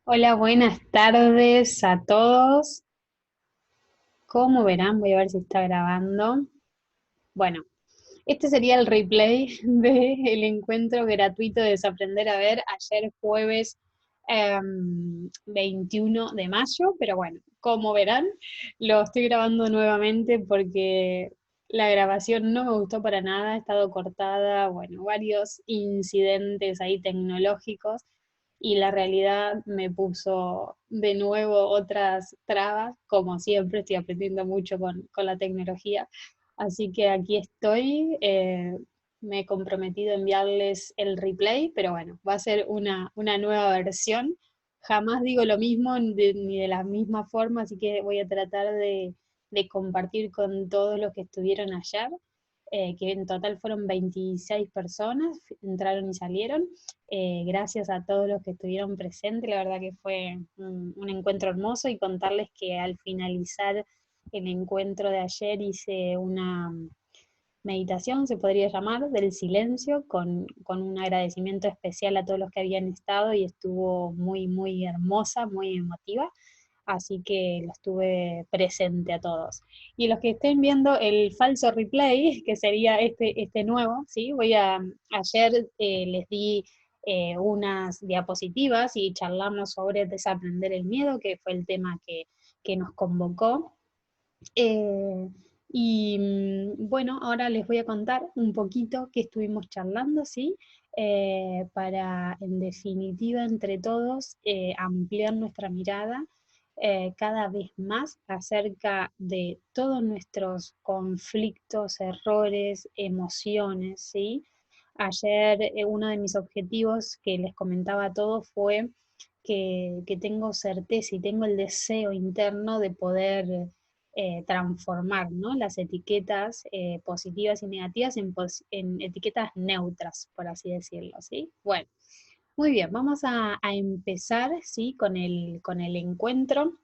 Hola, buenas tardes a todos. Como verán, voy a ver si está grabando. Bueno, este sería el replay del encuentro gratuito de Desaprender a Ver ayer jueves 21 de mayo, pero bueno, como verán, lo estoy grabando nuevamente porque la grabación no me gustó para nada, ha estado cortada, bueno, varios incidentes ahí tecnológicos y la realidad me puso de nuevo otras trabas, como siempre estoy aprendiendo mucho con la tecnología. Así que aquí estoy, me he comprometido a enviarles el replay, pero bueno, va a ser una nueva versión. Jamás digo lo mismo ni de la misma forma, así que voy a tratar de compartir con todos los que estuvieron ayer, que en total fueron 26 personas, entraron y salieron. Gracias a todos los que estuvieron presentes, la verdad que fue un encuentro hermoso y contarles que al finalizar el encuentro de ayer hice una meditación, se podría llamar, del silencio, con un agradecimiento especial a todos los que habían estado y estuvo muy, muy hermosa, muy emotiva. Así que los tuve presente a todos. Y los que estén viendo el falso replay, que sería este nuevo, ¿sí? Ayer les di unas diapositivas y charlamos sobre desaprender el miedo, que fue el tema que nos convocó. Eh, bueno, ahora les voy a contar un poquito qué estuvimos charlando, ¿sí? Para, en definitiva, entre todos, ampliar nuestra mirada cada vez más acerca de todos nuestros conflictos, errores, emociones, ¿sí? Ayer uno de mis objetivos que les comentaba a todos fue que tengo certeza y tengo el deseo interno de poder transformar, ¿no? Las etiquetas positivas y negativas en etiquetas neutras, por así decirlo, ¿sí? Bueno, muy bien, vamos a empezar, ¿sí? Con el encuentro.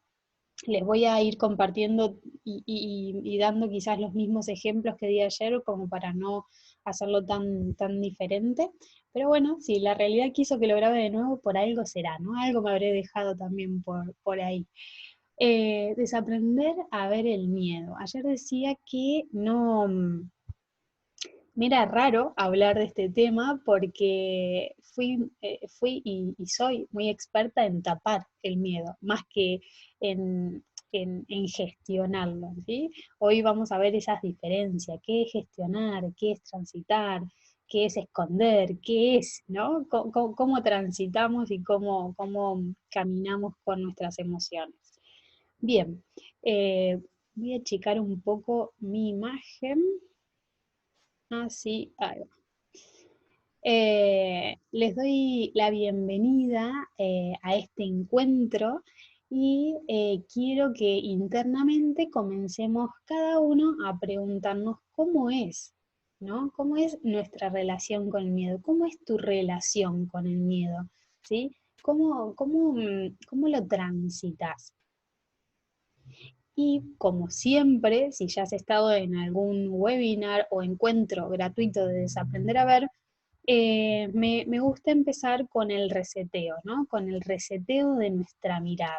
Les voy a ir compartiendo y dando quizás los mismos ejemplos que di ayer, como para no hacerlo tan diferente. Pero bueno, si la realidad quiso que lo grabe de nuevo, por algo será, ¿no? Algo me habré dejado también por ahí. Desaprender a ver el miedo. Ayer decía que no, me era raro hablar de este tema porque fui y soy muy experta en tapar el miedo, más que en, en gestionarlo, ¿sí? Hoy vamos a ver esas diferencias, qué es gestionar, qué es transitar, qué es esconder, qué es, ¿no? Cómo transitamos y cómo caminamos con nuestras emociones. Bien, voy a checar un poco mi imagen. Así, ahí va. Les doy la bienvenida a este encuentro y quiero que internamente comencemos cada uno a preguntarnos cómo es, ¿no? ¿Cómo es nuestra relación con el miedo? ¿Cómo es tu relación con el miedo? ¿Sí? ¿Cómo lo transitas? Y como siempre, si ya has estado en algún webinar o encuentro gratuito de Desaprender a Ver, me gusta empezar con el reseteo, ¿no? Con el reseteo de nuestra mirada,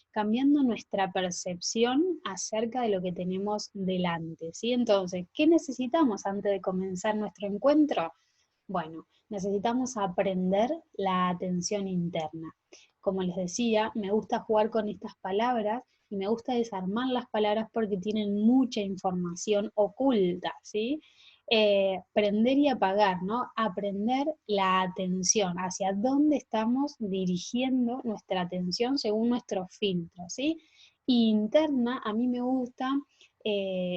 cambiando nuestra percepción acerca de lo que tenemos delante, ¿sí? Entonces, ¿qué necesitamos antes de comenzar nuestro encuentro? Bueno, necesitamos aprender la atención interna. Como les decía, me gusta jugar con estas palabras y me gusta desarmar las palabras porque tienen mucha información oculta, ¿sí? Prender y apagar, ¿no? Aprender la atención, hacia dónde estamos dirigiendo nuestra atención según nuestros filtros, ¿sí? Interna, a mí me gusta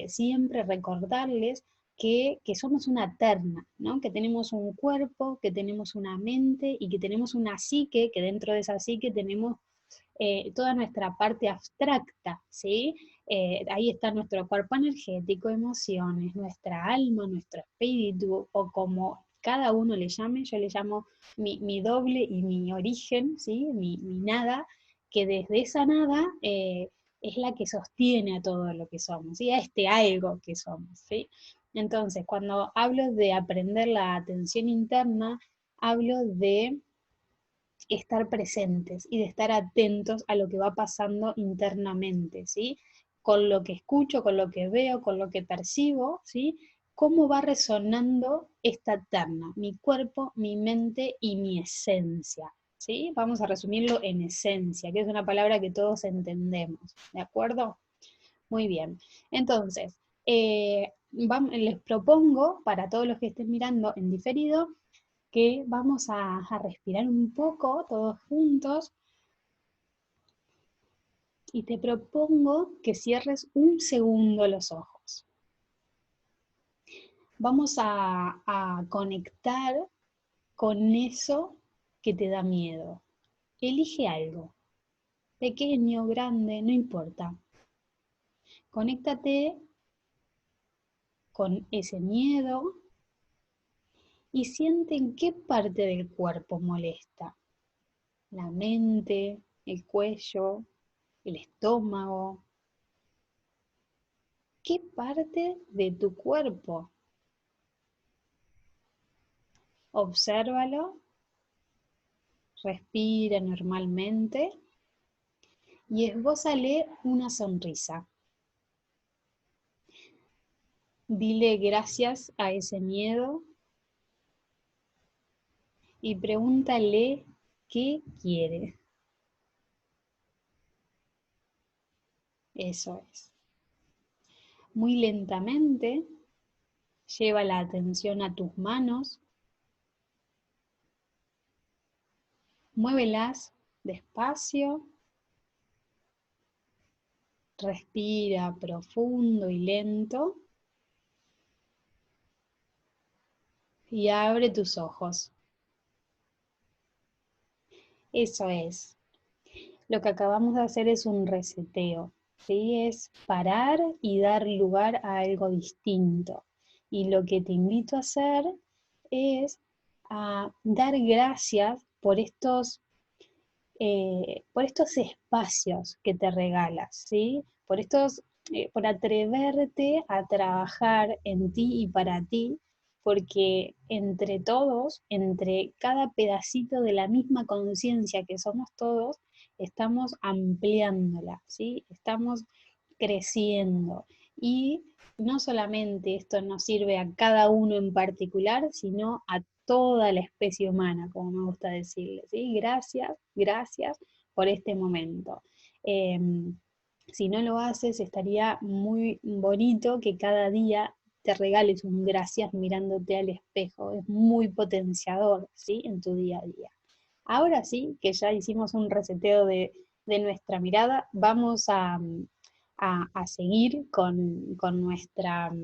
siempre recordarles que somos una terna, ¿no? Que tenemos un cuerpo, que tenemos una mente y que tenemos una psique, que dentro de esa psique tenemos toda nuestra parte abstracta, ¿sí? Ahí está nuestro cuerpo energético, emociones, nuestra alma, nuestro espíritu, o como cada uno le llame, yo le llamo mi doble y mi origen, ¿sí? Mi nada, que desde esa nada es la que sostiene a todo lo que somos, ¿sí? A este algo que somos, ¿sí? Entonces, cuando hablo de aprender la atención interna, hablo de estar presentes y de estar atentos a lo que va pasando internamente, ¿sí? Con lo que escucho, con lo que veo, con lo que percibo, ¿sí? Cómo va resonando esta terna, mi cuerpo, mi mente y mi esencia, ¿sí? Vamos a resumirlo en esencia, que es una palabra que todos entendemos, ¿de acuerdo? Muy bien. Entonces, les propongo para todos los que estén mirando en diferido que vamos a respirar un poco todos juntos y te propongo que cierres un segundo los ojos. Vamos a conectar con eso que te da miedo. Elige algo, pequeño, grande, no importa. Conéctate con ese miedo y siente en qué parte del cuerpo molesta. La mente, el cuello, el estómago. ¿Qué parte de tu cuerpo? Obsérvalo, respira normalmente y esbózale una sonrisa. Dile gracias a ese miedo y pregúntale qué quiere. Eso es. Muy lentamente, lleva la atención a tus manos, muévelas despacio, respira profundo y lento y abre tus ojos. Eso es. Lo que acabamos de hacer es un reseteo, ¿sí? Es parar y dar lugar a algo distinto. Y lo que te invito a hacer es a dar gracias por estos espacios que te regalas, ¿sí? Por atreverte a trabajar en ti y para ti, porque entre todos, entre cada pedacito de la misma conciencia que somos todos, estamos ampliándola, ¿sí? Estamos creciendo. Y no solamente esto nos sirve a cada uno en particular, sino a toda la especie humana, como me gusta decirle, ¿sí? Gracias, gracias por este momento. Eh, si no lo haces, estaría muy bonito que cada día te regales un gracias mirándote al espejo. Es muy potenciador, ¿sí? En tu día a día. Ahora sí, que ya hicimos un reseteo de nuestra mirada, vamos a seguir con nuestro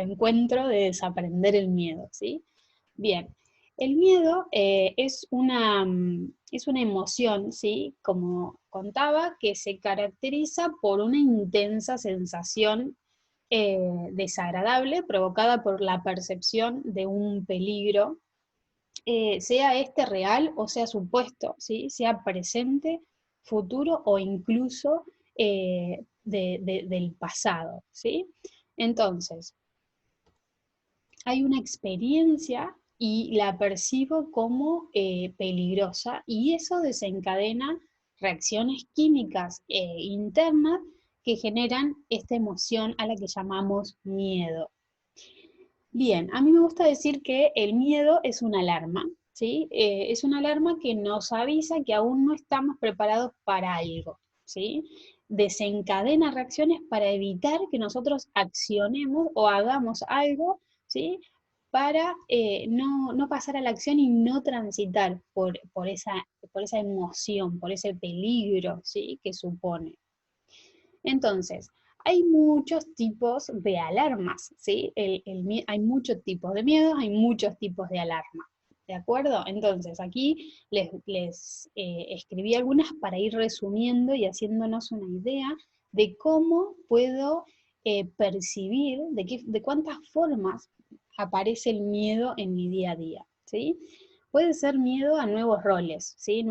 encuentro de desaprender el miedo, ¿sí? Bien, el miedo es una emoción, ¿sí? Como contaba, que se caracteriza por una intensa sensación desagradable provocada por la percepción de un peligro, sea este real o sea supuesto, ¿sí? Sea presente, futuro o incluso del pasado, ¿sí? Entonces, hay una experiencia y la percibo como peligrosa y eso desencadena reacciones químicas internas que generan esta emoción a la que llamamos miedo. Bien, a mí me gusta decir que el miedo es una alarma, ¿sí? Es una alarma que nos avisa que aún no estamos preparados para algo, ¿sí? Desencadena reacciones para evitar que nosotros accionemos o hagamos algo, ¿sí? Para no pasar a la acción y no transitar por esa emoción, por ese peligro, ¿sí? Que supone. Entonces, hay muchos tipos de alarmas, ¿sí? Hay muchos tipos de miedos, hay muchos tipos de alarma, ¿de acuerdo? Entonces, aquí les escribí algunas para ir resumiendo y haciéndonos una idea de cómo puedo percibir, de cuántas formas aparece el miedo en mi día a día, ¿sí? Puede ser miedo a nuevos roles, ¿sí?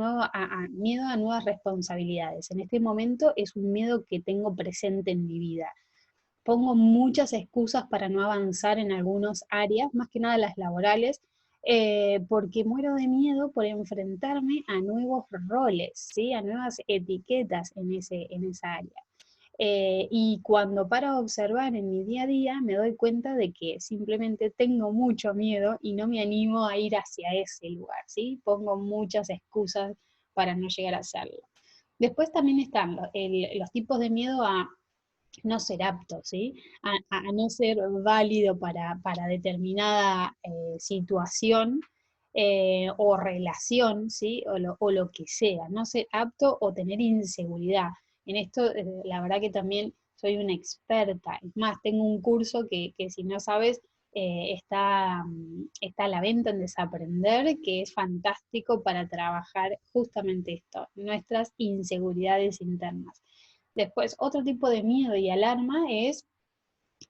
Miedo a nuevas responsabilidades. En este momento es un miedo que tengo presente en mi vida. Pongo muchas excusas para no avanzar en algunas áreas, más que nada las laborales, porque muero de miedo por enfrentarme a nuevos roles, ¿sí? A nuevas etiquetas en esa área. Y cuando paro a observar en mi día a día, me doy cuenta de que simplemente tengo mucho miedo y no me animo a ir hacia ese lugar, ¿sí? Pongo muchas excusas para no llegar a hacerlo. Después también están los tipos de miedo a no ser apto, ¿sí? A no ser válido para determinada situación o relación, ¿sí? O lo que sea, no ser apto o tener inseguridad. En esto, la verdad que también soy una experta. Es más, tengo un curso que si no sabes, está a la venta en Desaprender, que es fantástico para trabajar justamente esto, nuestras inseguridades internas. Después, otro tipo de miedo y alarma es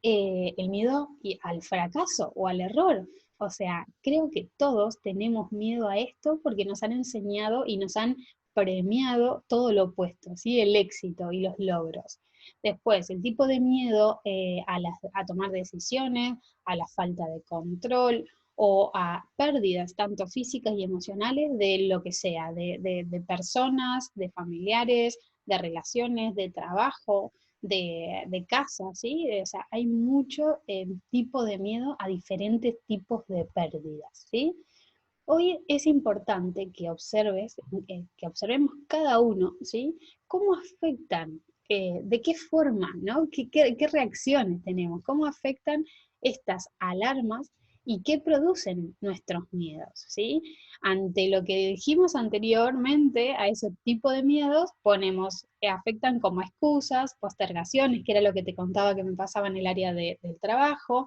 el miedo al fracaso o al error. O sea, creo que todos tenemos miedo a esto porque nos han enseñado y nos han premiado todo lo opuesto, ¿sí? El éxito y los logros. Después, el tipo de miedo a tomar decisiones, a la falta de control o a pérdidas tanto físicas y emocionales de lo que sea, de personas, de familiares, de relaciones, de trabajo, de casa, ¿sí? O sea, hay mucho tipo de miedo a diferentes tipos de pérdidas, ¿sí? Hoy es importante que observemos cada uno, ¿sí? Cómo afectan, de qué forma, ¿no? ¿Qué reacciones tenemos? ¿Cómo afectan estas alarmas y qué producen nuestros miedos, ¿sí? Ante lo que dijimos anteriormente, a ese tipo de miedos ponemos, afectan como excusas, postergaciones, que era lo que te contaba que me pasaba en el área del trabajo.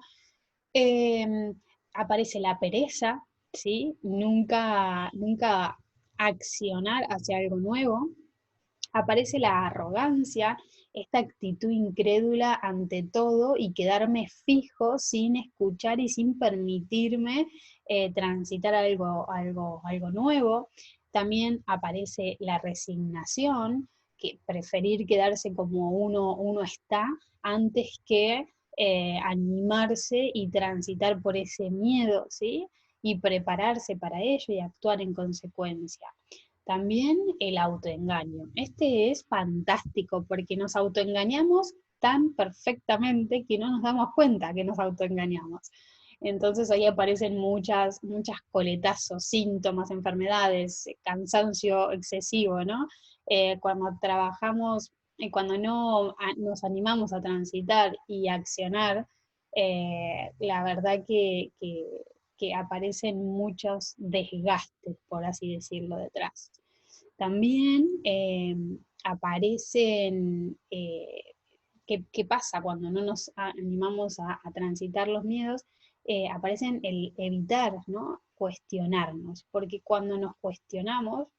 Eh, Aparece la pereza, ¿sí? Nunca accionar hacia algo nuevo. Aparece la arrogancia, esta actitud incrédula ante todo y quedarme fijo sin escuchar y sin permitirme transitar algo nuevo. También aparece la resignación, que preferir quedarse como uno está antes que animarse y transitar por ese miedo, ¿sí? Y prepararse para ello y actuar en consecuencia. También el autoengaño. Este es fantástico porque nos autoengañamos tan perfectamente que no nos damos cuenta que nos autoengañamos. Entonces ahí aparecen muchas coletazos, síntomas, enfermedades, cansancio excesivo, ¿no? Cuando trabajamos, cuando no nos animamos a transitar y accionar, la verdad que aparecen muchos desgastes, por así decirlo, detrás. También aparecen, ¿qué pasa cuando no nos animamos a transitar los miedos? Aparecen el evitar, ¿no? Cuestionarnos, porque cuando nos cuestionamos,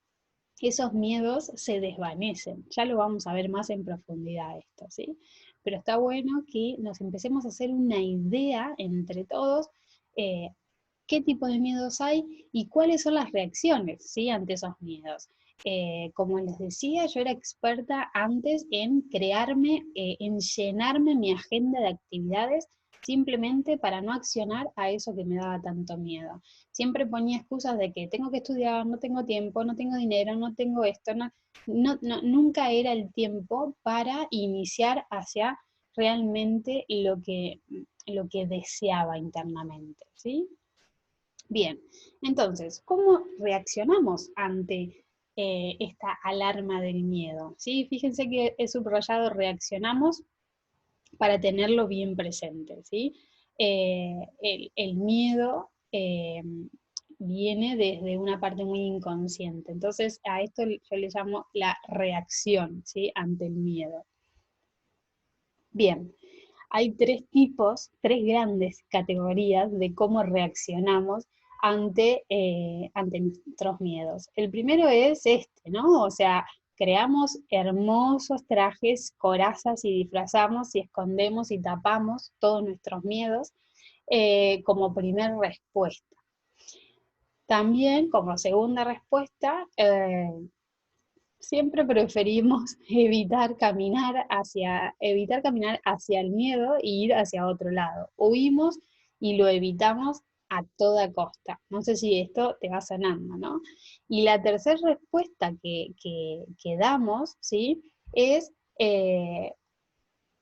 esos miedos se desvanecen. Ya lo vamos a ver más en profundidad esto, ¿sí? Pero está bueno que nos empecemos a hacer una idea entre todos eh, qué tipo de miedos hay y cuáles son las reacciones, ¿sí? Ante esos miedos. Como les decía, yo era experta antes en crearme, en llenarme mi agenda de actividades simplemente para no accionar a eso que me daba tanto miedo. Siempre ponía excusas de que tengo que estudiar, no tengo tiempo, no tengo dinero, no tengo esto, nunca era el tiempo para iniciar hacia realmente lo que deseaba internamente, ¿sí? Bien, entonces, ¿cómo reaccionamos ante esta alarma del miedo? ¿Sí? Fíjense que he subrayado reaccionamos para tenerlo bien presente, ¿sí? El miedo viene desde una parte muy inconsciente, entonces a esto yo le llamo la reacción, ¿sí? Ante el miedo. Bien, hay tres grandes categorías de cómo reaccionamos ante nuestros miedos. El primero es este, ¿no? O sea, creamos hermosos trajes, corazas y disfrazamos y escondemos y tapamos todos nuestros miedos como primer respuesta. También, como segunda respuesta, siempre preferimos evitar caminar hacia el miedo e ir hacia otro lado. Huimos y lo evitamos a toda costa. No sé si esto te va sonando, ¿no? Y la tercera respuesta que damos, ¿sí? Es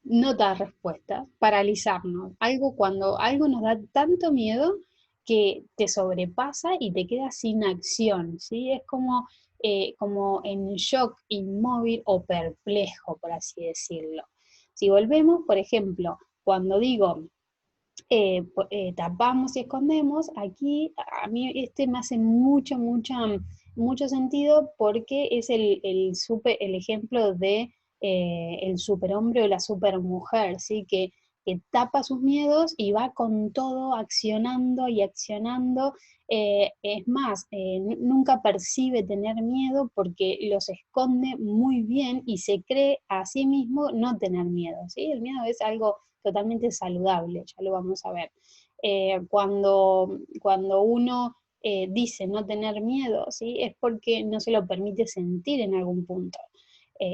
no dar respuestas, paralizarnos. Algo cuando algo nos da tanto miedo que te sobrepasa y te quedas sin acción, ¿sí? Es como en shock, inmóvil o perplejo, por así decirlo. Si volvemos, por ejemplo, cuando digo tapamos y escondemos, aquí a mí este me hace mucho sentido porque es el ejemplo de el superhombre o la supermujer, ¿sí? Que tapa sus miedos y va con todo accionando y accionando. Es más, nunca percibe tener miedo porque los esconde muy bien y se cree a sí mismo no tener miedo, ¿sí? El miedo es algo totalmente saludable, ya lo vamos a ver. Cuando uno dice no tener miedo, ¿sí? Es porque no se lo permite sentir en algún punto.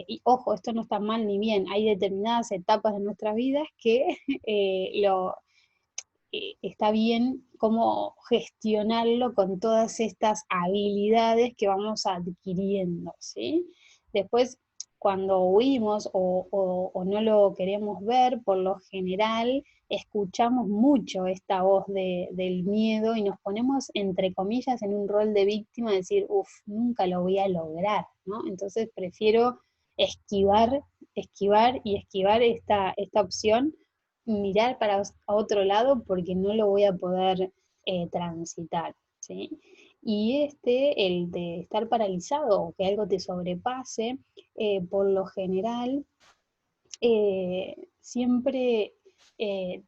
Y ojo, esto no está mal ni bien, hay determinadas etapas de nuestras vidas que está bien cómo gestionarlo con todas estas habilidades que vamos adquiriendo, ¿sí? Después, cuando huimos o no lo queremos ver, por lo general escuchamos mucho esta voz del miedo y nos ponemos, entre comillas, en un rol de víctima, decir, uff, nunca lo voy a lograr, ¿no? Entonces prefiero esquivar, esquivar y esquivar esta opción, mirar para otro lado porque no lo voy a poder transitar, ¿sí? Y el de estar paralizado o que algo te sobrepase, por lo general, siempre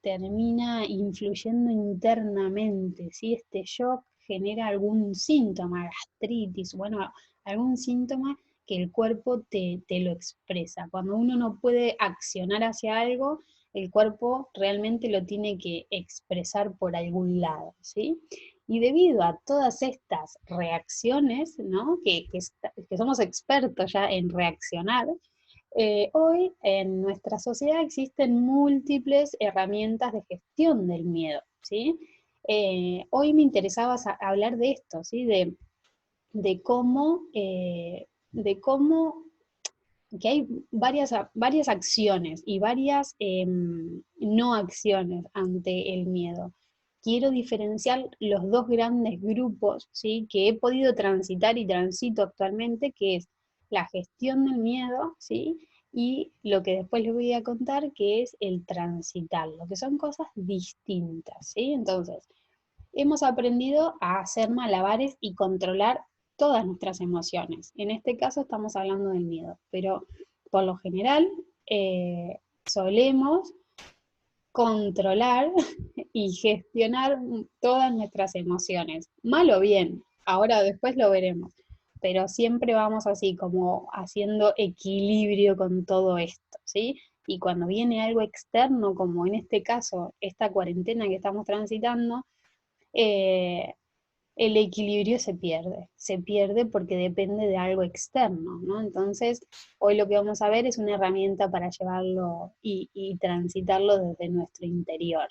termina influyendo internamente, ¿sí? Este shock genera algún síntoma, gastritis, bueno, algún síntoma que el cuerpo te lo expresa. Cuando uno no puede accionar hacia algo, el cuerpo realmente lo tiene que expresar por algún lado, ¿sí? Y debido a todas estas reacciones, ¿no? Que somos expertos ya en reaccionar, hoy en nuestra sociedad existen múltiples herramientas de gestión del miedo, ¿sí? Hoy me interesaba hablar de esto, ¿sí? De cómo, de cómo que hay varias acciones y varias no acciones ante el miedo. Quiero diferenciar los dos grandes grupos, ¿sí? Que he podido transitar y transito actualmente, que es la gestión del miedo, ¿sí? Y lo que después les voy a contar, que es el transitarlo, que son cosas distintas, ¿sí? Entonces, hemos aprendido a hacer malabares y controlar todas nuestras emociones. En este caso estamos hablando del miedo, pero por lo general solemos controlar y gestionar todas nuestras emociones, mal o bien, ahora después lo veremos, pero siempre vamos así como haciendo equilibrio con todo esto, ¿sí? Y cuando viene algo externo, como en este caso, esta cuarentena que estamos transitando, eh, el equilibrio se pierde porque depende de algo externo, ¿no? Entonces, hoy lo que vamos a ver es una herramienta para llevarlo y transitarlo desde nuestro interior.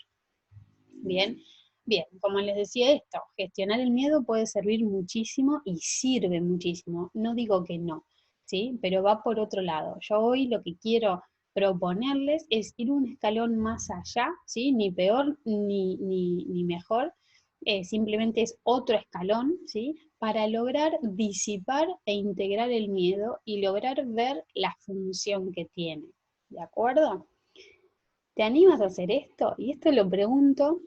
Bien, bien, como les decía esto, gestionar el miedo puede servir muchísimo y sirve muchísimo, no digo que no, ¿sí? Pero va por otro lado. Yo hoy lo que quiero proponerles es ir un escalón más allá, ¿sí? Ni peor ni mejor, simplemente es otro escalón, ¿sí? Para lograr disipar e integrar el miedo y lograr ver la función que tiene, ¿de acuerdo? ¿Te animas a hacer esto? Y esto lo pregunto,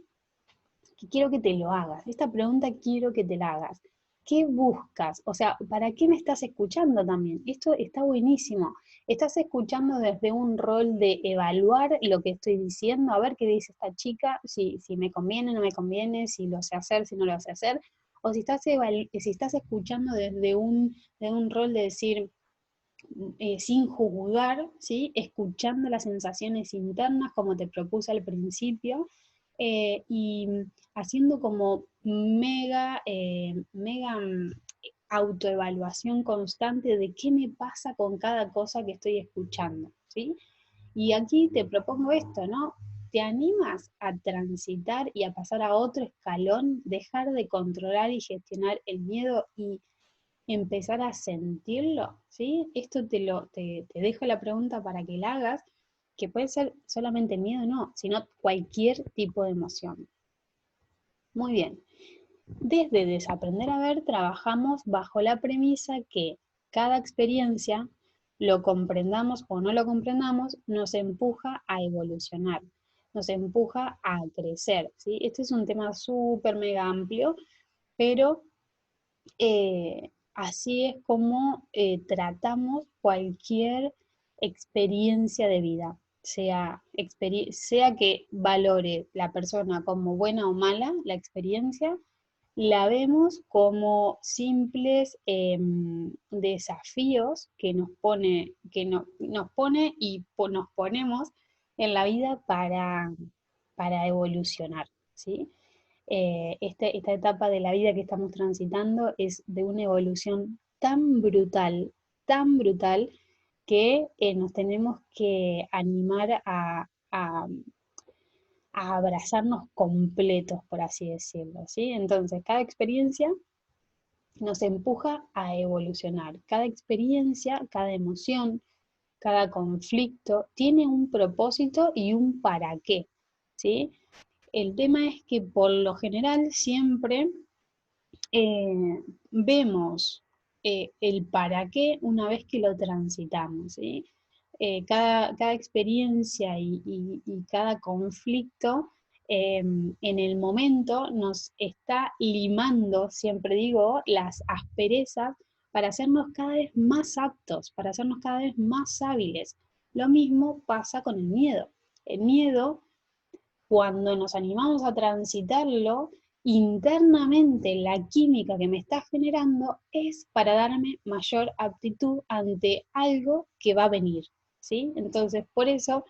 que quiero que te lo hagas. Esta pregunta quiero que te la hagas. ¿Qué buscas? O sea, ¿para qué me estás escuchando también? Esto está buenísimo. Estás escuchando desde un rol de evaluar lo que estoy diciendo, a ver qué dice esta chica, si me conviene, no me conviene, si lo sé hacer, si no lo sé hacer. O si estás escuchando desde un rol de decir, sin juzgar, ¿sí? Escuchando las sensaciones internas, como te propuse al principio, y haciendo como mega autoevaluación constante de qué me pasa con cada cosa que estoy escuchando, ¿sí? Y aquí te propongo esto, ¿no? ¿te animas a transitar y a pasar a otro escalón, dejar de controlar y gestionar el miedo y empezar a sentirlo? ¿Sí? Esto te dejo la pregunta para que la hagas, que puede ser solamente el miedo, no, sino cualquier tipo de emoción. Muy bien. Desde Desaprender a Ver trabajamos bajo la premisa que cada experiencia, lo comprendamos o no lo comprendamos, nos empuja a evolucionar, nos empuja a crecer, ¿sí? Este es un tema súper mega amplio, pero así es como tratamos cualquier experiencia de vida, sea que valore la persona como buena o mala la experiencia, la vemos como simples desafíos que nos pone y nos ponemos en la vida para evolucionar, ¿sí? Esta etapa de la vida que estamos transitando es de una evolución tan brutal, que nos tenemos que animar a abrazarnos completos, por así decirlo, ¿sí? Entonces, cada experiencia nos empuja a evolucionar. Cada experiencia, cada emoción, cada conflicto tiene un propósito y un para qué, ¿sí? El tema es que por lo general siempre vemos el para qué una vez que lo transitamos, ¿sí? Cada experiencia y cada conflicto en el momento nos está limando, siempre digo, las asperezas para hacernos cada vez más aptos, para hacernos cada vez más hábiles. Lo mismo pasa con el miedo. El miedo, cuando nos animamos a transitarlo, internamente la química que me está generando es para darme mayor aptitud ante algo que va a venir, ¿sí? Entonces, por eso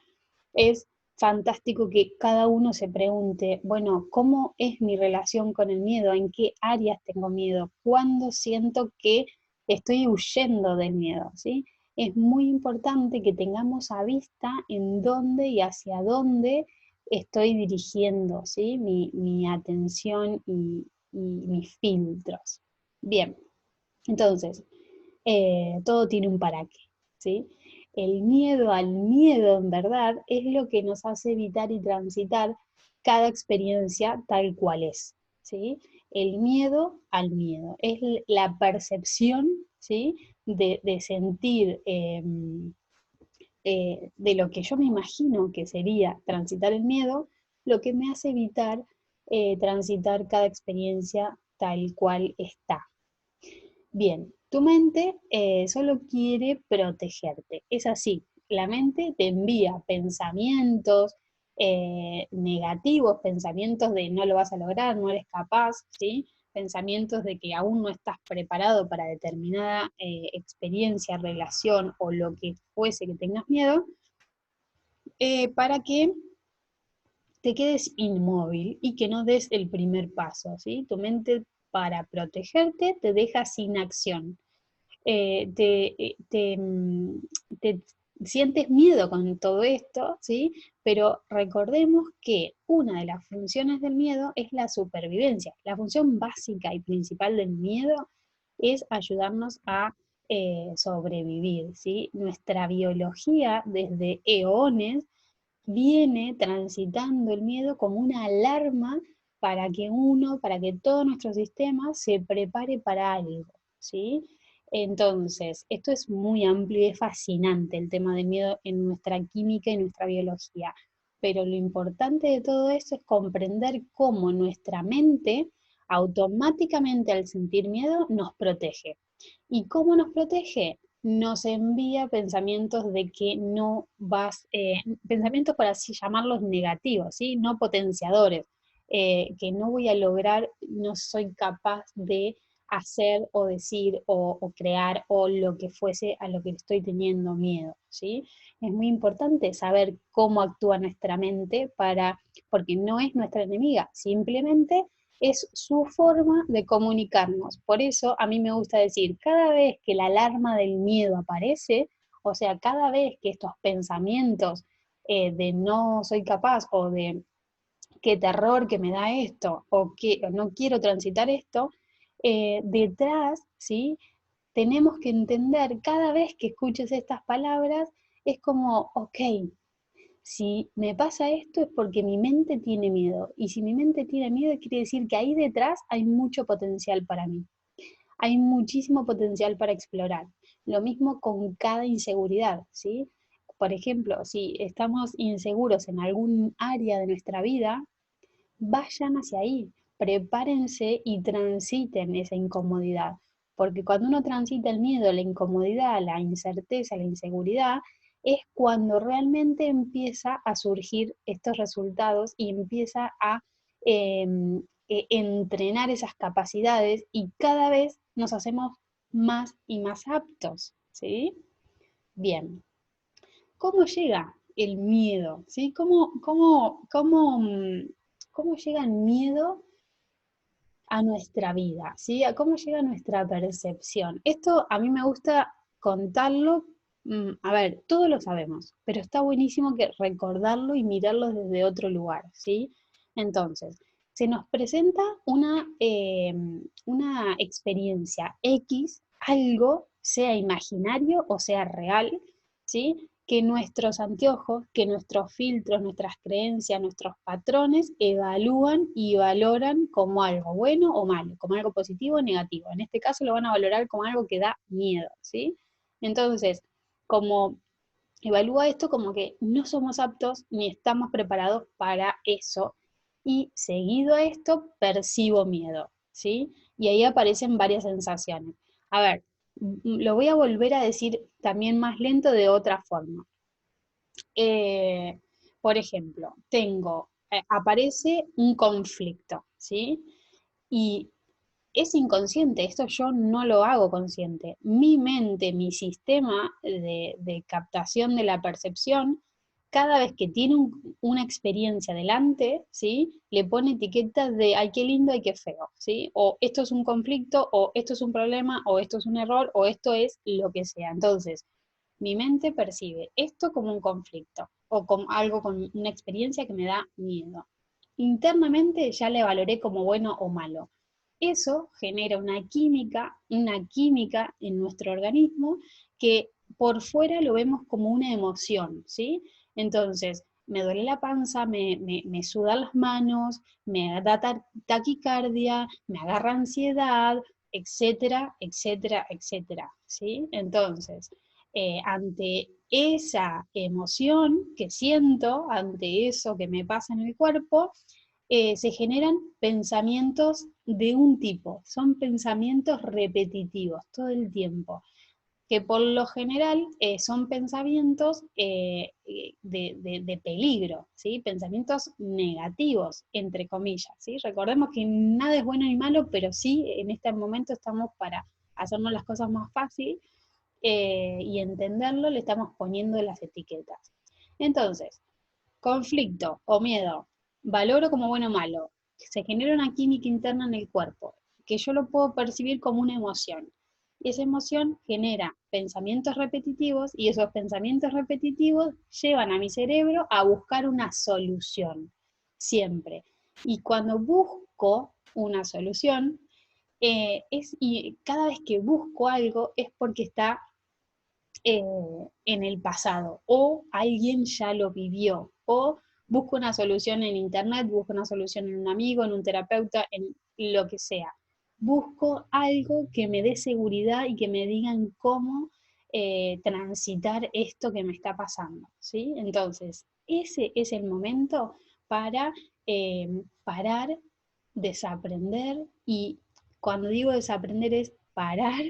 es fantástico que cada uno se pregunte, bueno, ¿cómo es mi relación con el miedo? ¿En qué áreas tengo miedo? ¿Cuándo siento que estoy huyendo del miedo? ¿Sí? Es muy importante que tengamos a vista en dónde y hacia dónde estoy dirigiendo, ¿sí? Mi atención y mis filtros. Bien, entonces, todo tiene un para qué, ¿sí? El miedo al miedo, en verdad, es lo que nos hace evitar y transitar cada experiencia tal cual es, ¿sí? El miedo al miedo es la percepción, ¿sí? De sentir de lo que yo me imagino que sería transitar el miedo, lo que me hace evitar transitar cada experiencia tal cual está. Bien, tu mente solo quiere protegerte. Es así, la mente te envía pensamientos negativos, pensamientos de no lo vas a lograr, no eres capaz, ¿sí? Pensamientos de que aún no estás preparado para determinada experiencia, relación o lo que fuese que tengas miedo, para que te quedes inmóvil y que no des el primer paso, ¿sí? Tu mente, para protegerte, te deja sin acción. Te sientes miedo con todo esto, ¿sí? Pero recordemos que una de las funciones del miedo es la supervivencia. La función básica y principal del miedo es ayudarnos a sobrevivir, ¿sí? Nuestra biología desde eones viene transitando el miedo como una alarma para que todo nuestro sistema se prepare para algo, ¿sí? Entonces, esto es muy amplio y es fascinante el tema del miedo en nuestra química y nuestra biología. Pero lo importante de todo esto es comprender cómo nuestra mente automáticamente al sentir miedo nos protege. ¿Y cómo nos protege? Nos envía pensamientos de que no vas, pensamientos por así llamarlos negativos, ¿sí? No potenciadores, que no voy a lograr, no soy capaz de hacer o decir o crear o lo que fuese a lo que estoy teniendo miedo, ¿sí? Es muy importante saber cómo actúa nuestra mente porque no es nuestra enemiga, simplemente es su forma de comunicarnos. Por eso a mí me gusta decir, cada vez que la alarma del miedo aparece, o sea, cada vez que estos pensamientos de no soy capaz, o de qué terror que me da esto, o que no quiero transitar esto, detrás, ¿sí? Tenemos que entender, cada vez que escuches estas palabras, es como, ok, si me pasa esto es porque mi mente tiene miedo. Y si mi mente tiene miedo, quiere decir que ahí detrás hay mucho potencial para mí. Hay muchísimo potencial para explorar. Lo mismo con cada inseguridad, ¿sí? Por ejemplo, si estamos inseguros en algún área de nuestra vida, vayan hacia ahí, prepárense y transiten esa incomodidad. Porque cuando uno transita el miedo, la incomodidad, la incerteza, la inseguridad, es cuando realmente empieza a surgir estos resultados y empieza a eh, entrenar esas capacidades y cada vez nos hacemos más y más aptos, ¿sí? Bien, ¿cómo llega el miedo? ¿Sí? ¿Cómo llega el miedo a nuestra vida? ¿Sí? ¿A cómo llega nuestra percepción? Esto a mí me gusta contarlo. A ver, todos lo sabemos, pero está buenísimo que recordarlo y mirarlo desde otro lugar, ¿sí? Entonces, se nos presenta una experiencia X, algo, sea imaginario o sea real, ¿sí? Que nuestros anteojos, que nuestros filtros, nuestras creencias, nuestros patrones evalúan y valoran como algo bueno o malo, como algo positivo o negativo. En este caso lo van a valorar como algo que da miedo, ¿sí? Entonces, como evalúa esto como que no somos aptos ni estamos preparados para eso, y seguido a esto percibo miedo, ¿sí? Y ahí aparecen varias sensaciones. A ver, lo voy a volver a decir también más lento de otra forma. Eh, por ejemplo, aparece un conflicto, ¿sí? Y es inconsciente, esto yo no lo hago consciente. Mi mente, mi sistema de captación de la percepción, cada vez que tiene una experiencia delante, ¿sí? Le pone etiquetas de, ay, qué lindo, ay, qué feo, ¿sí? O esto es un conflicto, o esto es un problema, o esto es un error, o esto es lo que sea. Entonces, mi mente percibe esto como un conflicto o como algo con una experiencia que me da miedo. Internamente ya le valoré como bueno o malo. Eso genera una química en nuestro organismo que por fuera lo vemos como una emoción, ¿sí? Entonces, me duele la panza, me sudan las manos, me da taquicardia, me agarra ansiedad, etcétera, etcétera, etcétera, ¿sí? Entonces, ante esa emoción que siento, ante eso que me pasa en el cuerpo, se generan pensamientos de un tipo, son pensamientos repetitivos todo el tiempo, que por lo general son pensamientos de peligro, ¿sí? Pensamientos negativos, entre comillas, ¿sí? Recordemos que nada es bueno ni malo, pero sí en este momento estamos para hacernos las cosas más fácil, y entenderlo, le estamos poniendo las etiquetas. Entonces, conflicto o miedo, valoro como bueno o malo. Se genera una química interna en el cuerpo, que yo lo puedo percibir como una emoción. Y esa emoción genera pensamientos repetitivos, y esos pensamientos repetitivos llevan a mi cerebro a buscar una solución, siempre. Y cuando busco una solución, y cada vez que busco algo es porque está en el pasado, o alguien ya lo vivió, o busco una solución en internet, busco una solución en un amigo, en un terapeuta, en lo que sea. Busco algo que me dé seguridad y que me digan cómo transitar esto que me está pasando, ¿sí? Entonces, ese es el momento para parar, desaprender, y cuando digo desaprender es parar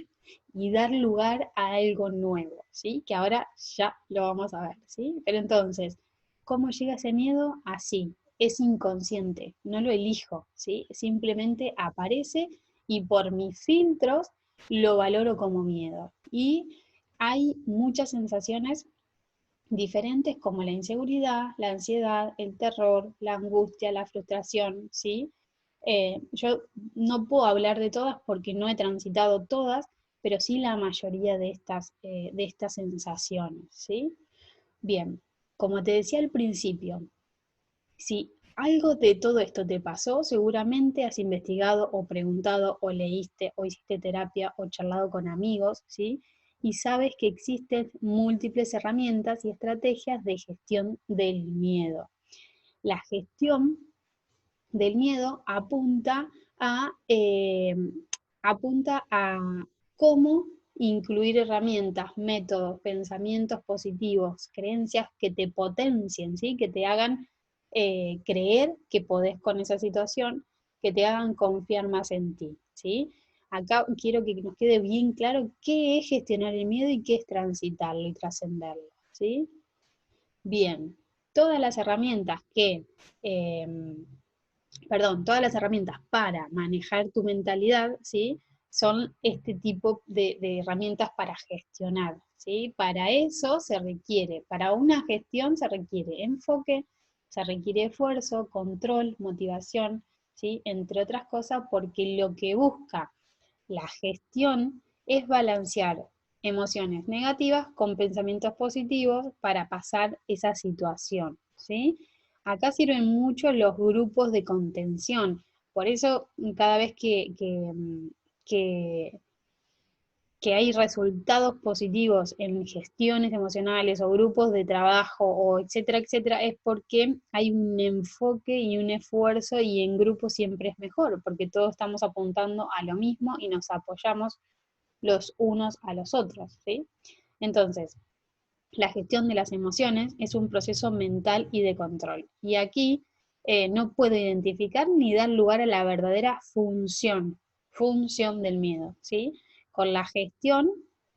y dar lugar a algo nuevo, ¿sí? Que ahora ya lo vamos a ver, ¿sí? Pero entonces, ¿cómo llega ese miedo? Así, es inconsciente, no lo elijo, ¿sí? Simplemente aparece y por mis filtros lo valoro como miedo. Y hay muchas sensaciones diferentes como la inseguridad, la ansiedad, el terror, la angustia, la frustración, ¿sí? Yo no puedo hablar de todas porque no he transitado todas, pero sí la mayoría de estas sensaciones, ¿sí? Bien. Como te decía al principio, si algo de todo esto te pasó, seguramente has investigado o preguntado o leíste o hiciste terapia o charlado con amigos, ¿sí? Y sabes que existen múltiples herramientas y estrategias de gestión del miedo. La gestión del miedo apunta a cómo incluir herramientas, métodos, pensamientos positivos, creencias que te potencien, ¿sí? Que te hagan creer que podés con esa situación, que te hagan confiar más en ti, ¿sí? Acá quiero que nos quede bien claro qué es gestionar el miedo y qué es transitarlo y trascenderlo, ¿sí? Bien, todas las herramientas eh, todas las herramientas para manejar tu mentalidad, ¿sí? Son este tipo de herramientas para gestionar, ¿sí? Para eso se requiere, para una gestión se requiere enfoque, se requiere esfuerzo, control, motivación, ¿sí? Entre otras cosas, porque lo que busca la gestión es balancear emociones negativas con pensamientos positivos para pasar esa situación, ¿sí? Acá sirven mucho los grupos de contención. Por eso, cada vez que, que hay resultados positivos en gestiones emocionales o grupos de trabajo o etcétera, etcétera, es porque hay un enfoque y un esfuerzo y en grupo siempre es mejor, porque todos estamos apuntando a lo mismo y nos apoyamos los unos a los otros, ¿sí? Entonces, la gestión de las emociones es un proceso mental y de control. Y aquí no puedo identificar ni dar lugar a la verdadera función del miedo, ¿sí? Con la gestión,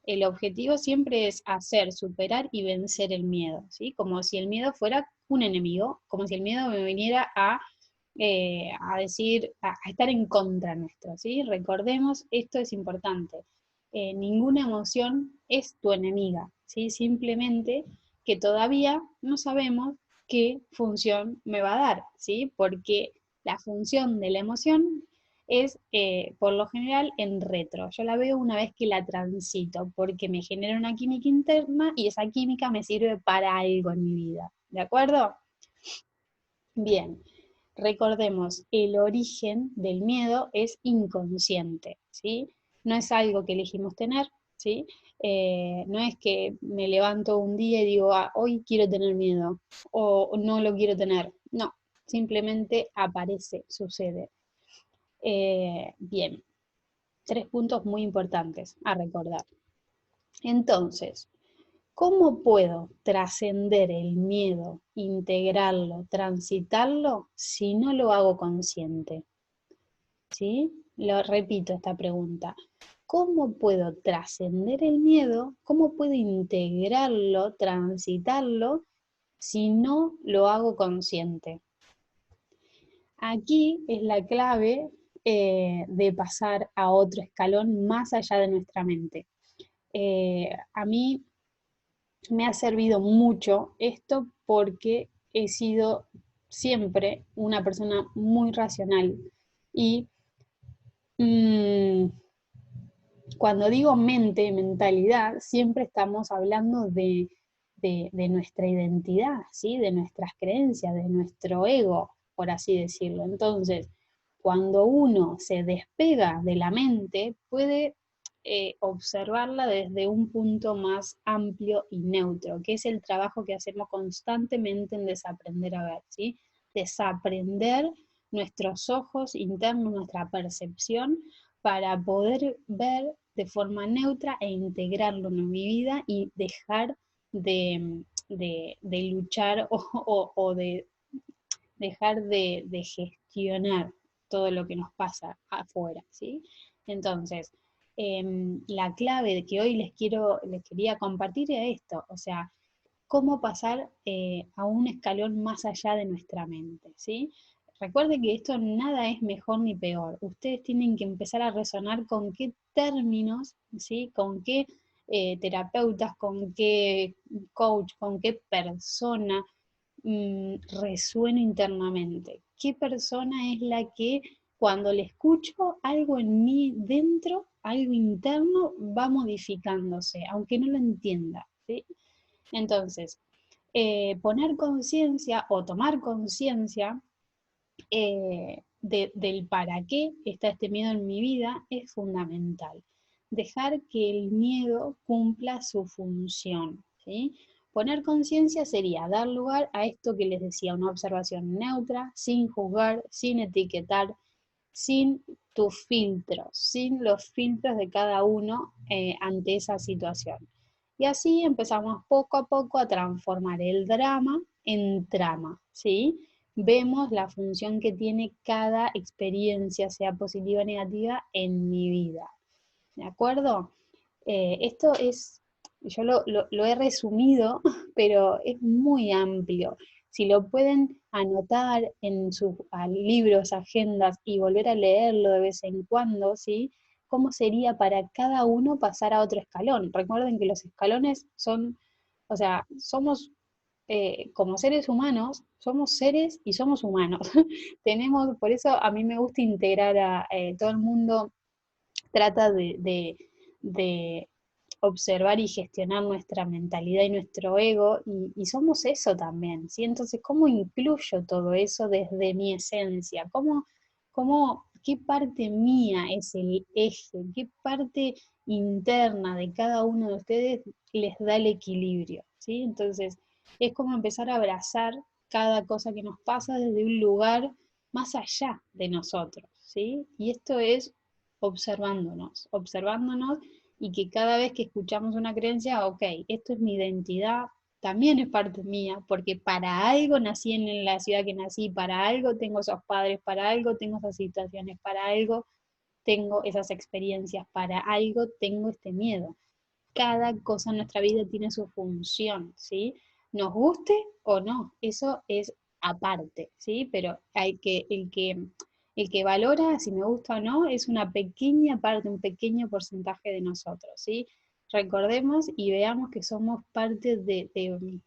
el objetivo siempre es hacer, superar y vencer el miedo, ¿sí? Como si el miedo fuera un enemigo, como si el miedo me viniera a decir, a estar en contra nuestro, ¿sí? Recordemos, esto es importante. Ninguna emoción es tu enemiga, ¿sí? Simplemente que todavía no sabemos qué función me va a dar, ¿sí? Porque la función de la emoción es, por lo general, en retro. Yo la veo una vez que la transito, porque me genera una química interna y esa química me sirve para algo en mi vida, ¿de acuerdo? Bien, recordemos, el origen del miedo es inconsciente, ¿sí? No es algo que elegimos tener, ¿sí? No es que me levanto un día y digo, ah, hoy quiero tener miedo, o no lo quiero tener. No, simplemente aparece, sucede. Bien, tres puntos muy importantes a recordar. Entonces, ¿cómo puedo trascender el miedo, integrarlo, transitarlo si no lo hago consciente? ¿Sí? Lo repito esta pregunta. ¿Cómo puedo trascender el miedo? ¿Cómo puedo integrarlo, transitarlo si no lo hago consciente? Aquí es la clave de pasar a otro escalón más allá de nuestra mente. A mí me ha servido mucho esto porque he sido siempre una persona muy racional y mmm, cuando digo mente, mentalidad, siempre estamos hablando de nuestra identidad, ¿sí? De nuestras creencias, de nuestro ego, por así decirlo. Entonces, cuando uno se despega de la mente, puede observarla desde un punto más amplio y neutro, que es el trabajo que hacemos constantemente en desaprender a ver, ¿sí? Desaprender nuestros ojos internos, nuestra percepción, para poder ver de forma neutra e integrarlo en mi vida y dejar de luchar o de dejar de gestionar todo lo que nos pasa afuera, ¿sí? Entonces, la clave de que hoy les quería compartir es esto, o sea, cómo pasar a un escalón más allá de nuestra mente, ¿sí? Recuerden que esto nada es mejor ni peor. Ustedes tienen que empezar a resonar con qué términos, ¿sí? Con qué terapeutas, con qué coach, con qué persona resueno internamente. ¿Qué persona es la que cuando le escucho algo en mí dentro, algo interno, va modificándose, aunque no lo entienda, ¿sí? Entonces, poner conciencia o tomar conciencia del para qué está este miedo en mi vida es fundamental. Dejar que el miedo cumpla su función, ¿sí? Poner conciencia sería dar lugar a esto que les decía, una observación neutra, sin juzgar, sin etiquetar, sin tus filtros, sin los filtros de cada uno ante esa situación. Y así empezamos poco a poco a transformar el drama en trama, ¿sí? Vemos la función que tiene cada experiencia, sea positiva o negativa, en mi vida. ¿De acuerdo? Esto es, yo lo he resumido, pero es muy amplio. Si lo pueden anotar en sus libros, agendas y volver a leerlo de vez en cuando, ¿sí? ¿Cómo sería para cada uno pasar a otro escalón? Recuerden que los escalones son, o sea, somos como seres humanos, somos seres y somos humanos. Tenemos, por eso a mí me gusta integrar a todo el mundo, trata de observar y gestionar nuestra mentalidad y nuestro ego, y somos eso también, ¿sí? Entonces, ¿cómo incluyo todo eso desde mi esencia? ¿Qué parte mía es el eje? ¿Qué parte interna de cada uno de ustedes les da el equilibrio? ¿Sí? Entonces, es como empezar a abrazar cada cosa que nos pasa desde un lugar más allá de nosotros, ¿sí? Y esto es observándonos y que cada vez que escuchamos una creencia, ok, esto es mi identidad, también es parte mía, porque para algo nací en la ciudad que nací, para algo tengo esos padres, para algo tengo esas situaciones, para algo tengo esas experiencias, para algo tengo este miedo. Cada cosa en nuestra vida tiene su función, ¿sí? Nos guste o no, eso es aparte, ¿sí? Pero el que valora si me gusta o no es una pequeña parte, un pequeño porcentaje de nosotros, ¿sí? Recordemos y veamos que somos parte de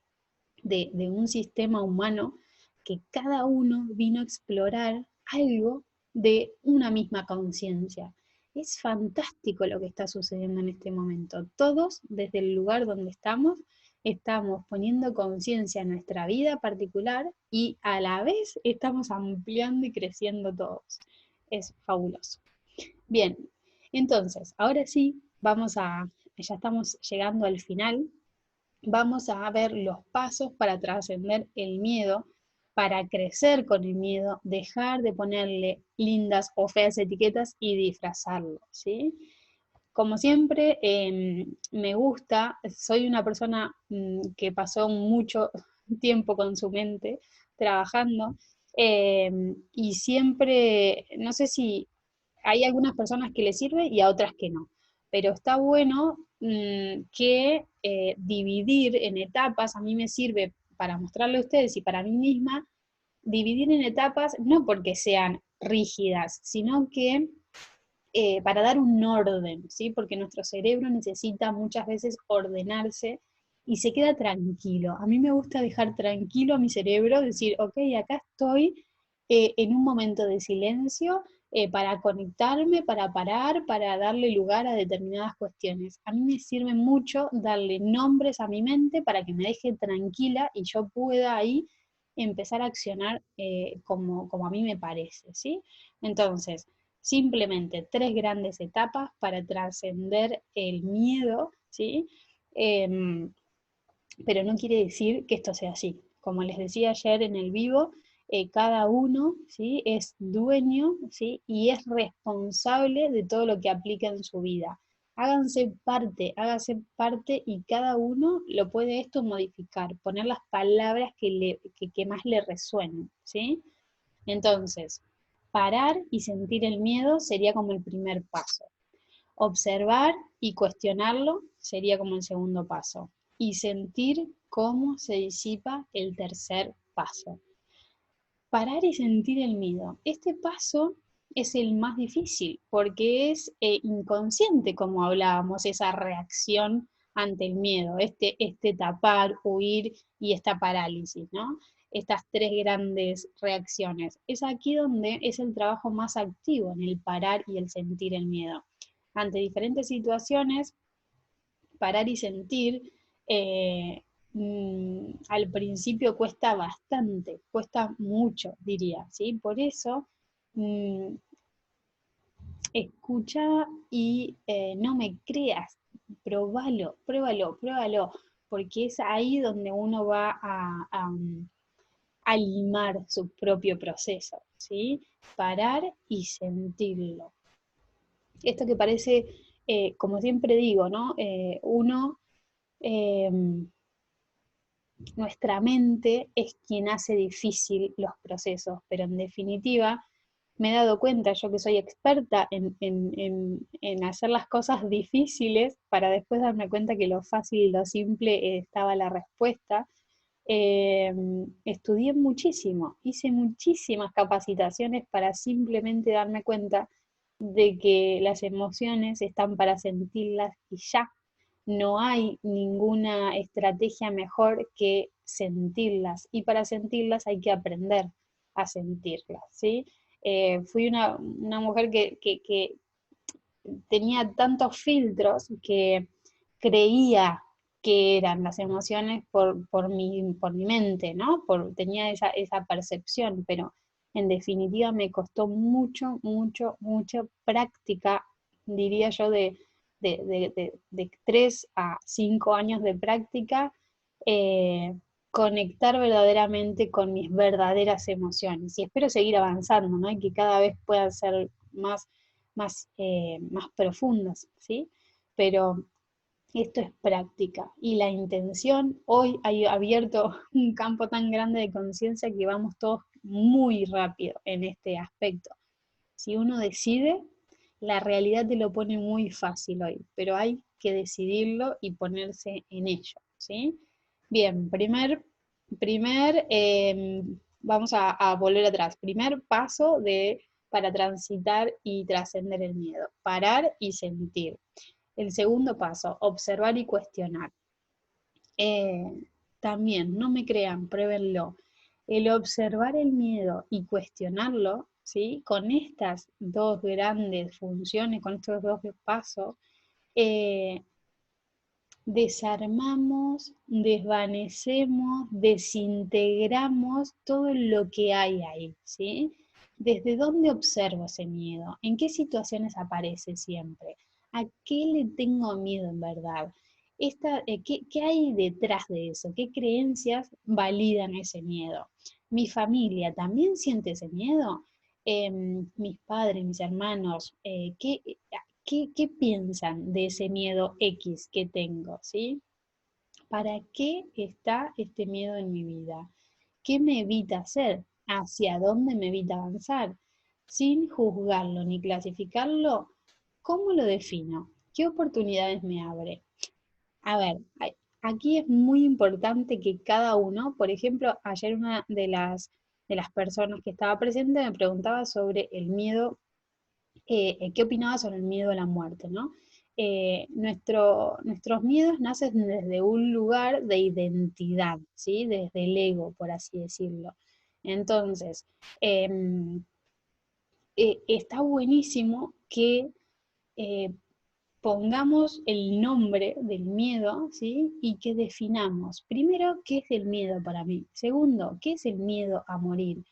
un sistema humano que cada uno vino a explorar algo de una misma conciencia. Es fantástico lo que está sucediendo en este momento. Todos, desde el lugar donde estamos poniendo conciencia en nuestra vida particular y a la vez estamos ampliando y creciendo todos. Es fabuloso. Bien, entonces, ahora sí, ya estamos llegando al final. Vamos a ver los pasos para trascender el miedo, para crecer con el miedo, dejar de ponerle lindas o feas etiquetas y disfrazarlo, ¿sí? Como siempre, me gusta, soy una persona que pasó mucho tiempo con su mente trabajando, y siempre, no sé si hay algunas personas que les sirve y a otras que no, pero está bueno que dividir en etapas, a mí me sirve para mostrarle a ustedes y para mí misma, dividir en etapas no porque sean rígidas, sino que para dar un orden, ¿sí? Porque nuestro cerebro necesita muchas veces ordenarse y se queda tranquilo. A mí me gusta dejar tranquilo a mi cerebro, decir, ok, acá estoy en un momento de silencio para conectarme, para parar, para darle lugar a determinadas cuestiones. A mí me sirve mucho darle nombres a mi mente para que me deje tranquila y yo pueda ahí empezar a accionar como a mí me parece, ¿sí? Entonces, simplemente 3 grandes etapas para trascender el miedo, ¿sí? Em, pero no quiere decir que esto sea así. Como les decía ayer en el vivo, cada uno, ¿sí? Es dueño, ¿sí? Y es responsable de todo lo que aplica en su vida. Háganse parte y cada uno lo puede esto modificar, poner las palabras que más le resuenen, ¿sí? Entonces, parar y sentir el miedo sería como el primer paso. Observar y cuestionarlo sería como el segundo paso. Y sentir cómo se disipa el tercer paso. Parar y sentir el miedo. Este paso es el más difícil porque es inconsciente, como hablábamos, esa reacción ante el miedo, este tapar, huir y esta parálisis, ¿no? Estas 3 grandes reacciones. Es aquí donde es el trabajo más activo, en el parar y el sentir el miedo. Ante diferentes situaciones, parar y sentir, al principio cuesta bastante, cuesta mucho, diría, ¿sí? Por eso, mm, escucha y no me creas, probalo, pruébalo, pruébalo, porque es ahí donde uno va a limar su propio proceso, ¿sí? Parar y sentirlo. Esto que parece, como siempre digo, ¿no? Eh, Nuestra mente es quien hace difícil los procesos, pero en definitiva me he dado cuenta, yo que soy experta en hacer las cosas difíciles para después darme cuenta que lo fácil y lo simple estaba la respuesta. Estudié muchísimo, hice muchísimas capacitaciones para simplemente darme cuenta de que las emociones están para sentirlas y ya. No hay ninguna estrategia mejor que sentirlas y para sentirlas hay que aprender a sentirlas, ¿sí? Fui una mujer que tenía tantos filtros que creía que eran las emociones por mi mente, ¿no? Tenía esa percepción, pero en definitiva me costó mucho, mucho, mucho práctica, diría yo, de 3 a 5 años de práctica, eh, conectar verdaderamente con mis verdaderas emociones. Y espero seguir avanzando, ¿no? Y que cada vez puedan ser más profundas, ¿sí? Pero esto es práctica y la intención, hoy hay abierto un campo tan grande de conciencia que vamos todos muy rápido en este aspecto. Si uno decide, la realidad te lo pone muy fácil hoy, pero hay que decidirlo y ponerse en ello, ¿sí? Bien, vamos a volver atrás. Primer paso para transitar y trascender el miedo, parar y sentir. El segundo paso, observar y cuestionar. Eh, También, no me crean, pruébenlo. El observar el miedo y cuestionarlo, ¿sí? Con estas dos grandes funciones, con estos dos pasos, eh, desarmamos, desvanecemos, desintegramos todo lo que hay ahí, ¿sí? ¿Desde dónde observo ese miedo? ¿En qué situaciones aparece siempre? ¿A qué le tengo miedo en verdad? ¿Qué hay detrás de eso? ¿Qué creencias validan ese miedo? ¿Mi familia también siente ese miedo? Mis padres, mis hermanos, ¿qué piensan de ese miedo X que tengo? ¿Sí? ¿Para qué está este miedo en mi vida? ¿Qué me evita hacer? ¿Hacia dónde me evita avanzar? Sin juzgarlo ni clasificarlo, ¿cómo lo defino? ¿Qué oportunidades me abre? A ver, aquí es muy importante que cada uno, por ejemplo, ayer una de las personas que estaba presente me preguntaba sobre el miedo, qué opinaba sobre el miedo a la muerte, ¿no? Nuestros miedos nacen desde un lugar de identidad, ¿sí? Desde el ego, por así decirlo. Entonces, em, está buenísimo que eh, pongamos el nombre del miedo, ¿sí? Y que definamos, primero, qué es el miedo para mí. Segundo, qué es el miedo a morir.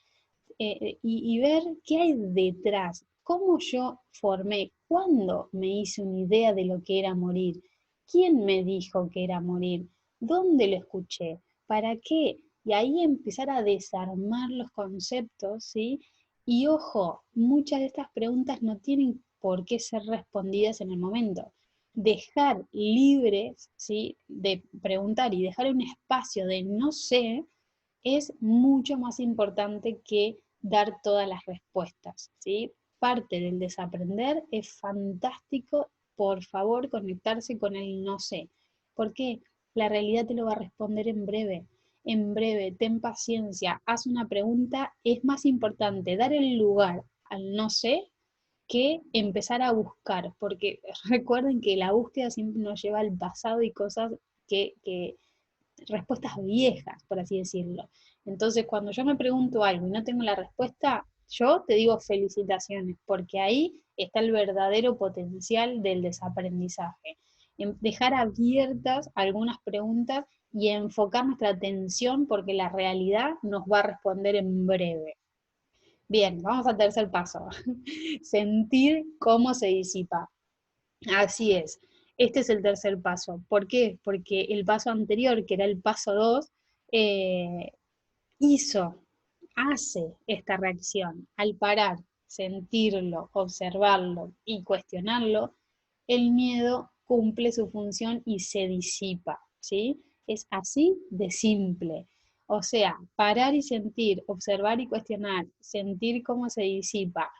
Y ver qué hay detrás, cómo yo formé, cuándo me hice una idea de lo que era morir, quién me dijo que era morir, dónde lo escuché, para qué, y ahí empezar a desarmar los conceptos, ¿sí? Y ojo, muchas de estas preguntas no tienen por qué ser respondidas en el momento. Dejar libres, ¿sí? De preguntar y dejar un espacio de no sé es mucho más importante que dar todas las respuestas, ¿sí? Parte del desaprender es fantástico, por favor, conectarse con el no sé. ¿Por qué? La realidad te lo va a responder en breve, ten paciencia, haz una pregunta, es más importante dar el lugar al no sé que empezar a buscar, porque recuerden que la búsqueda siempre nos lleva al pasado y cosas que respuestas viejas, por así decirlo. Entonces, cuando yo me pregunto algo y no tengo la respuesta, yo te digo felicitaciones, porque ahí está el verdadero potencial del desaprendizaje. En dejar abiertas algunas preguntas y enfocar nuestra atención porque la realidad nos va a responder en breve. Bien, vamos al tercer paso. Sentir cómo se disipa. Así es. Este es el tercer paso. ¿Por qué? Porque el paso anterior, que era el paso 2, eh, hace esta reacción. Al parar, sentirlo, observarlo y cuestionarlo, el miedo cumple su función y se disipa, ¿sí? Es así de simple. O sea, parar y sentir, observar y cuestionar, sentir cómo se disipa,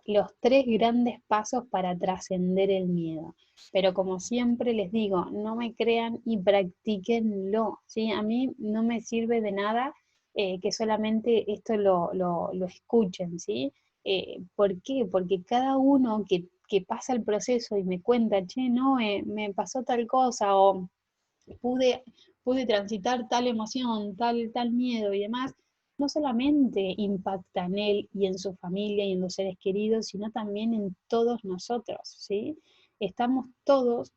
los tres grandes pasos para trascender el miedo. Pero como siempre les digo, no me crean y practíquenlo, ¿sí? A mí no me sirve de nada que solamente esto lo escuchen, ¿sí? ¿Por qué? Porque cada uno que pasa el proceso y me cuenta, che, no, me pasó tal cosa, o pude, pude transitar tal emoción, tal miedo y demás, no solamente impacta en él y en su familia y en los seres queridos, sino también en todos nosotros, ¿sí? Estamos todos,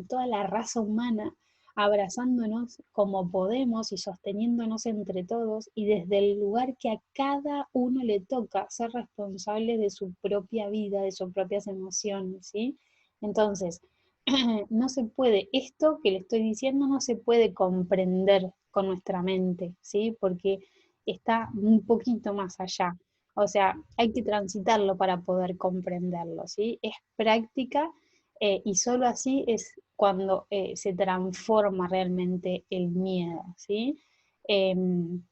toda la raza humana, abrazándonos como podemos y sosteniéndonos entre todos y desde el lugar que a cada uno le toca ser responsable de su propia vida, de sus propias emociones, ¿sí? Entonces, no se puede, esto que le estoy diciendo no se puede comprender con nuestra mente, ¿sí? Porque está un poquito más allá. O sea, hay que transitarlo para poder comprenderlo, ¿sí? Es práctica y solo así es cuando se transforma realmente el miedo, ¿sí? Em,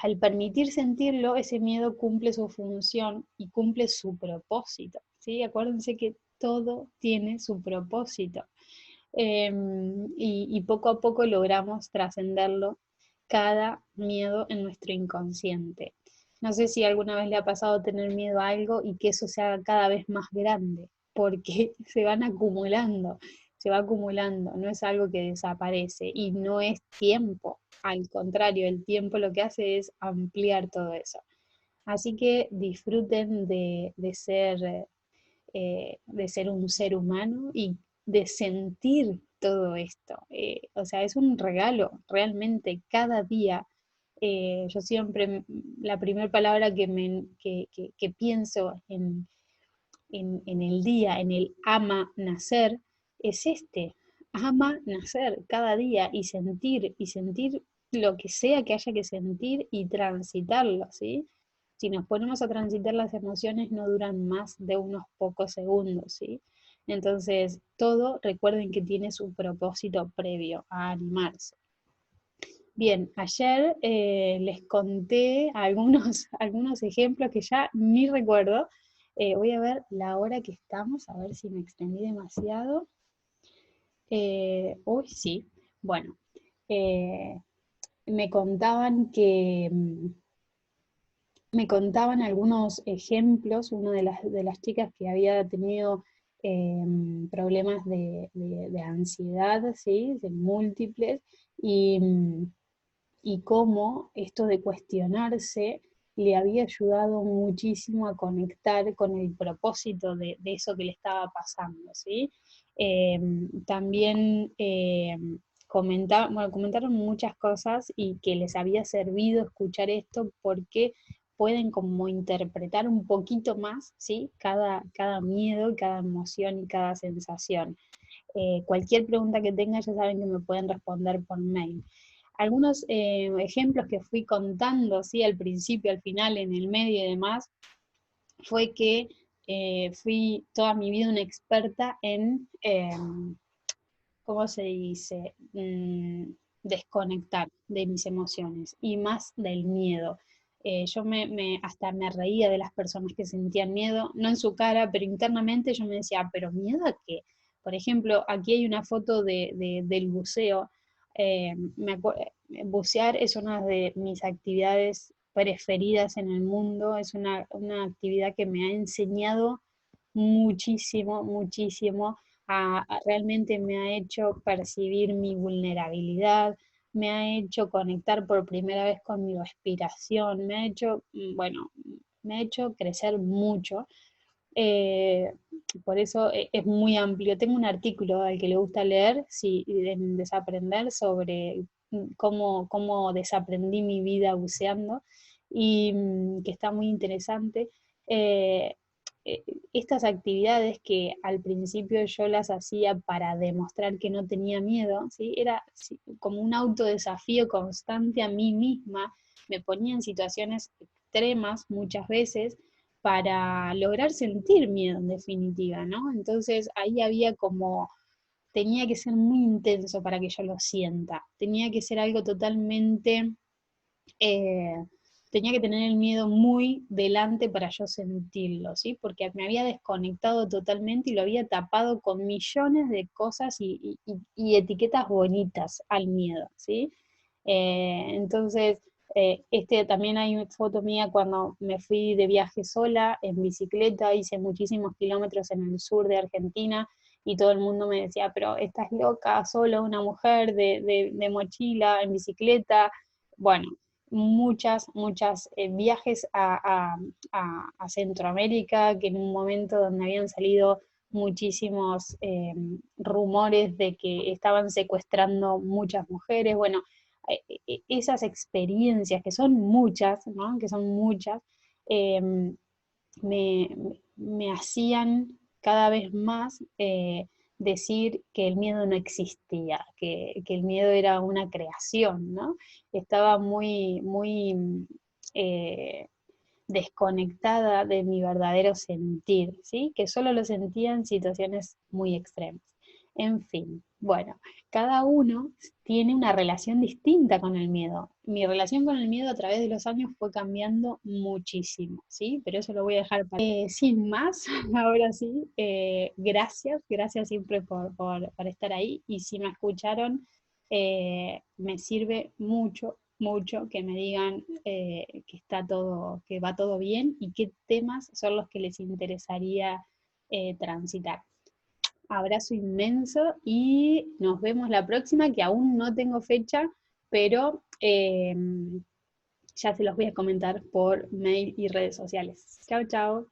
Al permitir sentirlo, ese miedo cumple su función y cumple su propósito, ¿sí? Acuérdense que todo tiene su propósito. Y poco a poco logramos trascenderlo cada miedo en nuestro inconsciente. No sé si alguna vez le ha pasado tener miedo a algo y que eso se haga cada vez más grande, porque se van acumulando, se va acumulando, no es algo que desaparece y no es tiempo, al contrario, el tiempo lo que hace es ampliar todo eso. Así que disfruten de ser un ser humano y de sentir todo esto. O sea, es un regalo realmente cada día. Yo siempre, la primera palabra que pienso en el día, en el ama nacer, es este, ama nacer cada día y sentir lo que sea que haya que sentir y transitarlo, ¿sí? Si nos ponemos a transitar las emociones no duran más de unos pocos segundos, ¿sí? Entonces, todo recuerden que tiene su propósito previo a animarse. Bien, ayer les conté algunos ejemplos que ya ni recuerdo. Voy a ver la hora que estamos, a ver si me extendí demasiado. Uy, sí. Bueno, eh, me contaban me contaban algunos ejemplos, una de las chicas que había tenido problemas de ansiedad, ¿sí? De múltiples, y, y cómo esto de cuestionarse le había ayudado muchísimo a conectar con el propósito de eso que le estaba pasando, ¿sí? También comentaron muchas cosas y que les había servido escuchar esto porque pueden como interpretar un poquito más, ¿sí? Cada miedo, cada emoción y cada sensación. Cualquier pregunta que tengan ya saben que me pueden responder por mail. Algunos ejemplos que fui contando, ¿sí? Al principio, al final, en el medio y demás, fue que fui toda mi vida una experta en, ¿cómo se dice? Desconectar de mis emociones y más del miedo. Yo hasta me reía de las personas que sentían miedo, no en su cara, pero internamente yo me decía, ¿pero miedo a qué? Por ejemplo, aquí hay una foto del buceo. Bucear es una de mis actividades preferidas en el mundo, es una actividad que me ha enseñado muchísimo, muchísimo, realmente me ha hecho percibir mi vulnerabilidad, me ha hecho conectar por primera vez con mi respiración, me ha hecho, bueno, me ha hecho crecer mucho Eh, por eso es muy amplio. Tengo un artículo al que le gusta leer, sí, en Desaprender, sobre cómo desaprendí mi vida buceando, y que está muy interesante. Eh, eh, Estas actividades que al principio yo las hacía para demostrar que no tenía miedo, ¿sí? Era sí, como un autodesafío constante a mí misma, me ponía en situaciones extremas muchas veces para lograr sentir miedo en definitiva, ¿no? Entonces ahí había como, tenía que ser muy intenso para que yo lo sienta, tenía que ser algo totalmente, eh, tenía que tener el miedo muy delante para yo sentirlo, ¿sí? Porque me había desconectado totalmente y lo había tapado con millones de cosas y etiquetas bonitas al miedo, ¿sí? Entonces, también hay una foto mía cuando me fui de viaje sola en bicicleta, hice muchísimos kilómetros en el sur de Argentina y todo el mundo me decía, pero estás loca, solo una mujer de mochila en bicicleta. Bueno, muchas viajes a Centroamérica, que en un momento donde habían salido muchísimos rumores de que estaban secuestrando muchas mujeres. Bueno, esas experiencias, que son muchas, ¿no? Que son muchas, eh, me, me hacían cada vez más decir que el miedo no existía, que el miedo era una creación, ¿no? Estaba muy eh, desconectada de mi verdadero sentir, ¿sí? Que solo lo sentía en situaciones muy extremas. En fin, bueno, cada uno tiene una relación distinta con el miedo. Mi relación con el miedo a través de los años fue cambiando muchísimo, ¿sí? Pero eso lo voy a dejar para... sin más, ahora sí, gracias siempre por estar ahí, y si me escucharon, me sirve mucho que me digan que está todo, que va todo bien y qué temas son los que les interesaría transitar. Abrazo inmenso y nos vemos la próxima, que aún no tengo fecha, pero ya se los voy a comentar por mail y redes sociales. Chao, chao.